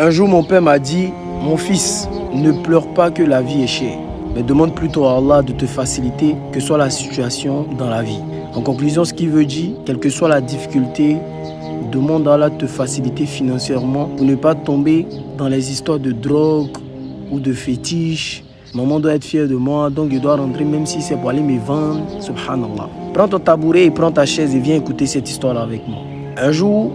Un jour, mon père m'a dit, mon fils, ne pleure pas que la vie est chère, mais demande plutôt à Allah de te faciliter, que soit la situation dans la vie. En conclusion, ce qu'il veut dire, quelle que soit la difficulté, demande à Allah de te faciliter financièrement pour ne pas tomber dans les histoires de drogue ou de fétiches. Maman doit être fière de moi, donc je dois rentrer même si c'est pour aller me vendre. Subhanallah. Prends ton tabouret et prends ta chaise et viens écouter cette histoire avec moi. Un jour,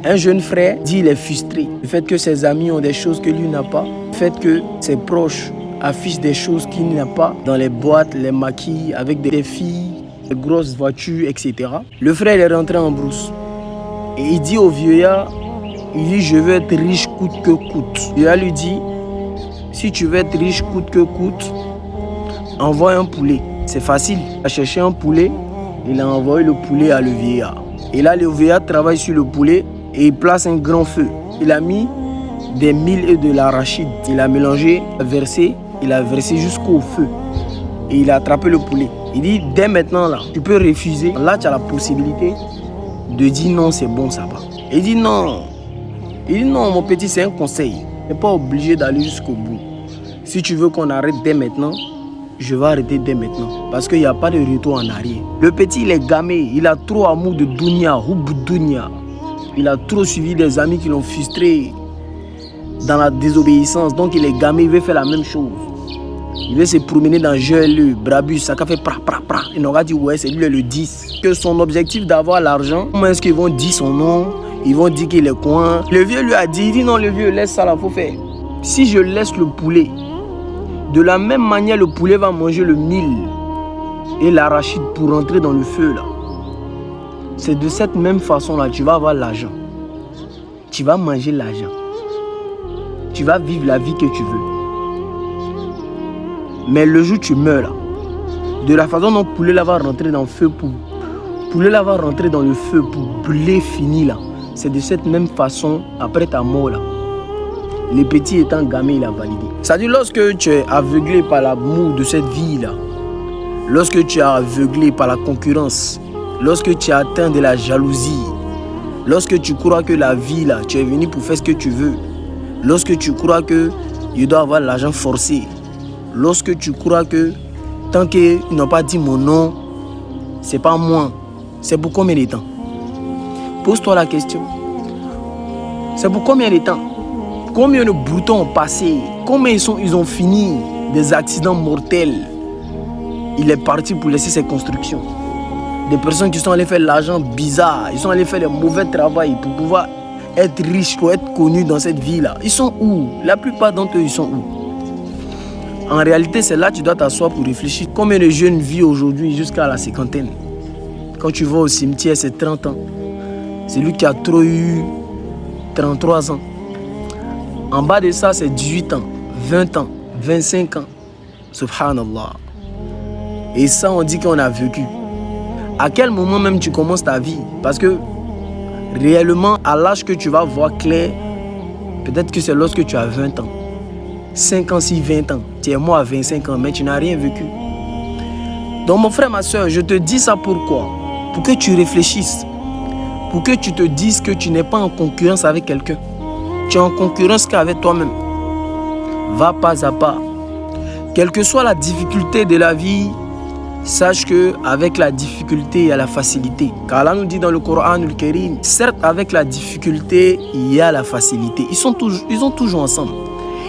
un jeune frère dit qu'il est frustré. Le fait que ses amis ont des choses que lui n'a pas. Le fait que ses proches affichent des choses qu'il n'a pas dans les boîtes, les maquis, avec des filles, des grosses voitures, etc. Le frère est rentré en brousse. Et il dit au vieillard, il dit je veux être riche coûte que coûte. Le vieillard lui dit, si tu veux être riche coûte que coûte, envoie un poulet. C'est facile. Il a cherché un poulet, il a envoyé le poulet à le vieillard. Et là, le vieillard travaille sur le poulet et il place un grand feu. Il a mis des milles et de l'arachide. Il a mélangé, il a versé jusqu'au feu. Et il a attrapé le poulet. Il dit, dès maintenant, là, tu peux refuser. Là, tu as la possibilité de dire non, c'est bon, ça va. Il dit non. Il dit non, mon petit, c'est un conseil. Tu n'es pas obligé d'aller jusqu'au bout. Si tu veux qu'on arrête dès maintenant, je vais arrêter dès maintenant. Parce qu'il n'y a pas de retour en arrière. Le petit, il est gamé. Il a trop amour de dunya, dunya. Il a trop suivi des amis qui l'ont frustré dans la désobéissance. Donc il est gamé, il veut faire la même chose. Il veut se promener dans GLE, Brabus, ça fait pra. Il aura dit ouais, c'est lui le 10. Que son objectif d'avoir l'argent, comment est-ce qu'ils vont dire son nom? Ils vont dire qu'il est coin. Le vieux lui a dit, il dit non le vieux, laisse ça là, faut faire. Si je laisse le poulet, de la même manière le poulet va manger le mil et l'arachide pour rentrer dans le feu là. C'est de cette même façon là, tu vas avoir l'argent. Tu vas manger l'argent. Tu vas vivre la vie que tu veux. Mais le jour où tu meurs là, de la façon dont le poulet là va rentrer dans le feu pour brûler fini là. C'est de cette même façon, après ta mort là, le petit étant gamé, il a validé. C'est-à-dire lorsque tu es aveuglé par l'amour de cette vie là, lorsque tu es aveuglé par la concurrence, lorsque tu es atteint de la jalousie, lorsque tu crois que la vie là, tu es venu pour faire ce que tu veux, lorsque tu crois que tu dois avoir l'argent forcé, lorsque tu crois que tant qu'ils n'ont pas dit mon nom, c'est pas moi, c'est pour combien de temps? Pose-toi la question. C'est pour combien de temps? Combien de broutons ont passé? Combien ils ont fini des accidents mortels? Il est parti pour laisser ses constructions. Des personnes qui sont allées faire l'argent bizarre, ils sont allés faire le mauvais travail pour pouvoir être riches, pour être connus dans cette vie-là. Ils sont où? La plupart d'entre eux, ils sont où? En réalité, c'est là que tu dois t'asseoir pour réfléchir. Combien de jeunes vivent aujourd'hui jusqu'à la cinquantaine? Quand tu vas au cimetière, c'est 30 ans. C'est lui qui a trop eu 33 ans. En bas de ça, c'est 18 ans, 20 ans, 25 ans. Subhanallah. Et ça, on dit qu'on a vécu. À quel moment même tu commences ta vie? Parce que réellement, à l'âge que tu vas voir clair, peut-être que c'est lorsque tu as 20 ans. 5 ans, si 20 ans. Tu es mort à 25 ans, mais tu n'as rien vécu. Donc mon frère, ma soeur, je te dis ça pourquoi? Pour que tu réfléchisses. Pour que tu te dises que tu n'es pas en concurrence avec quelqu'un. Tu es en concurrence qu'avec toi-même. Va pas à pas. Quelle que soit la difficulté de la vie, sache qu'avec la difficulté, il y a la facilité. Car Allah nous dit dans le Coran al-Karim, certes avec la difficulté, il y a la facilité. Ils sont toujours ensemble.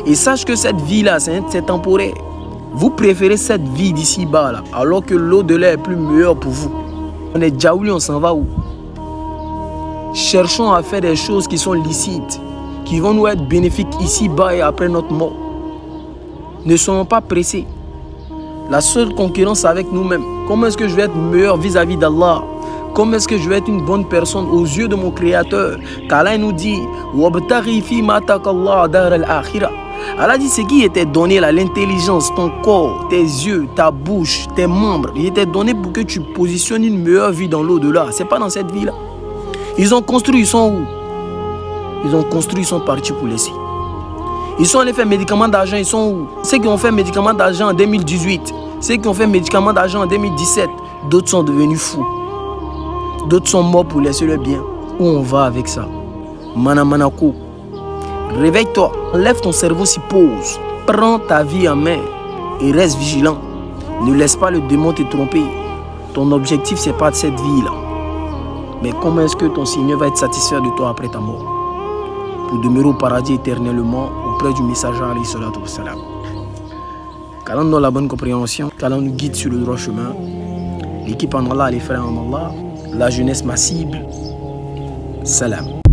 Et sache que cette vie-là, c'est temporaire. Vous préférez cette vie d'ici-bas, là, alors que l'au-delà est plus meilleur pour vous. On est djaouli, on s'en va où? Cherchons à faire des choses qui sont licites, qui vont nous être bénéfiques ici-bas et après notre mort. Ne soyons pas pressés. La seule concurrence c'est avec nous-mêmes. Comment est-ce que je vais être meilleur vis-à-vis d'Allah? Comment est-ce que je vais être une bonne personne aux yeux de mon Créateur? Car Allah nous dit Allah dit ce qui était donné là, l'intelligence, ton corps, tes yeux, ta bouche, tes membres, il était donné pour que tu positionnes une meilleure vie dans l'au-delà. C'est pas dans cette vie là. Ils ont construit, ils sont où? Ils ont construit, ils sont partis pour laisser. Ils sont allés faire médicaments d'argent, ils sont où? Ceux qui ont fait médicaments d'argent en 2018, ceux qui ont fait médicaments d'argent en 2017, d'autres sont devenus fous. D'autres sont morts pour laisser le bien. Où on va avec ça? Mana manako. Réveille-toi, lève ton cerveau si pose. Prends ta vie en main et reste vigilant. Ne laisse pas le démon te tromper. Ton objectif, c'est pas de cette vie-là. Mais comment est-ce que ton Seigneur va être satisfait de toi après ta mort? Pour demeurer au paradis éternellement auprès du messager alayhi salatu wassalam. Qu'Allah nous donne la bonne compréhension, qu'Allah nous guide sur le droit chemin. L'équipe en Allah, les frères en Allah, la jeunesse ma cible. Salam.